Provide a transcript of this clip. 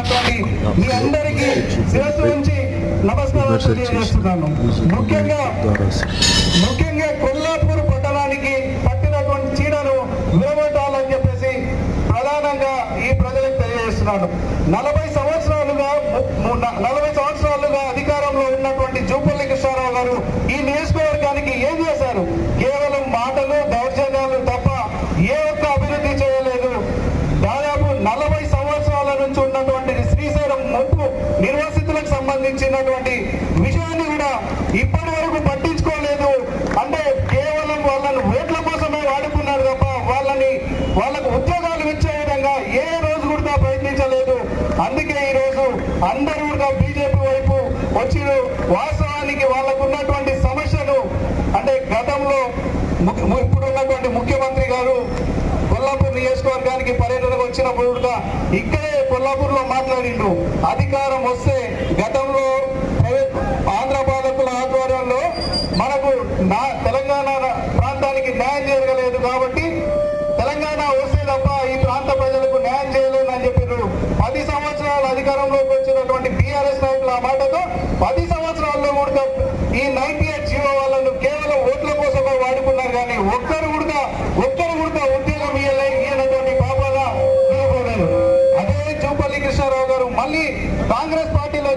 ఉన్నటువంటి మీ అందరికీ శిరస్సు నుంచి నమస్కారాలు తెలియజేస్తున్నాను. ముఖ్యంగా కొల్లాపూర్ పట్టణానికి పట్టినటువంటి చీడను విరగొట్టాలని చెప్పేసి ప్రధానంగా ఈ ప్రజలకు తెలియజేస్తున్నాను. 40 సంవత్సరాలుగా అధికారంలో ఉన్నటువంటి జూపల్లి కృష్ణారావు గారు ఈ నియోజకవర్గానికి ఏం చేశారు? కేవలం మాటలు, దౌర్జన్యాలు తప్ప ఏ ఒక్క అభివృద్ధి చేయలేదు. దాదాపు 40 సంవత్సరాల నుంచి ఉన్నటువంటి శ్రీశైలం ముంపు నిర్వాసితులకు సంబంధించినటువంటి విషయాన్ని కూడా ఇప్పటి వరకు పట్టించుకోలేదు. అంటే కేవలం వాళ్ళను ఓట్ల కోసమే వాడుకున్నారు తప్ప వాళ్ళకు ఉద్యోగాలు ఇచ్చే విధంగా ఏ రోజు కూడా ప్రయత్నించలేదు. అందుకే ఈ రోజు అందరూ కూడా బీజేపీ వైపు వచ్చి వాస్తవానికి వాళ్ళకు ఉన్నటువంటి సమస్యలు అంటే గతంలో ఇప్పుడున్నటువంటి ముఖ్యమంత్రి గారు కొల్లాపూర్ నియోజకవర్గానికి పర్యటనకు వచ్చినప్పుడు కూడా ఇక్కడే కొల్లాపూర్ లో మాట్లాడిండు. అధికారం వస్తే గతంలో ఆంధ్ర పాలకుల ఆధ్వర్యంలో మనకు తెలంగాణ ప్రాంతానికి న్యాయం జరగలేదు కాబట్టి తెలంగాణ వస్తే తప్ప ఈ ప్రాంత ప్రజలకు న్యాయం చేయలేదు అని చెప్పారు. 10 సంవత్సరాలు అధికారంలోకి వచ్చినటువంటి బీఆర్ఎస్ నాయకులు ఆ మాటతో 10 సంవత్సరాల్లో కూడా ఈ 98 జీవో వాళ్ళను కేవలం ఓట్ల కోసమే వాడుకున్నారు. కానీ ఒక్కరు కూడా ఉద్యోగం ఇయ్యనటువంటి పాపాగా మిగిలిపోలేదు. అదే జూపల్లి కృష్ణారావు గారు మళ్ళీ కాంగ్రెస్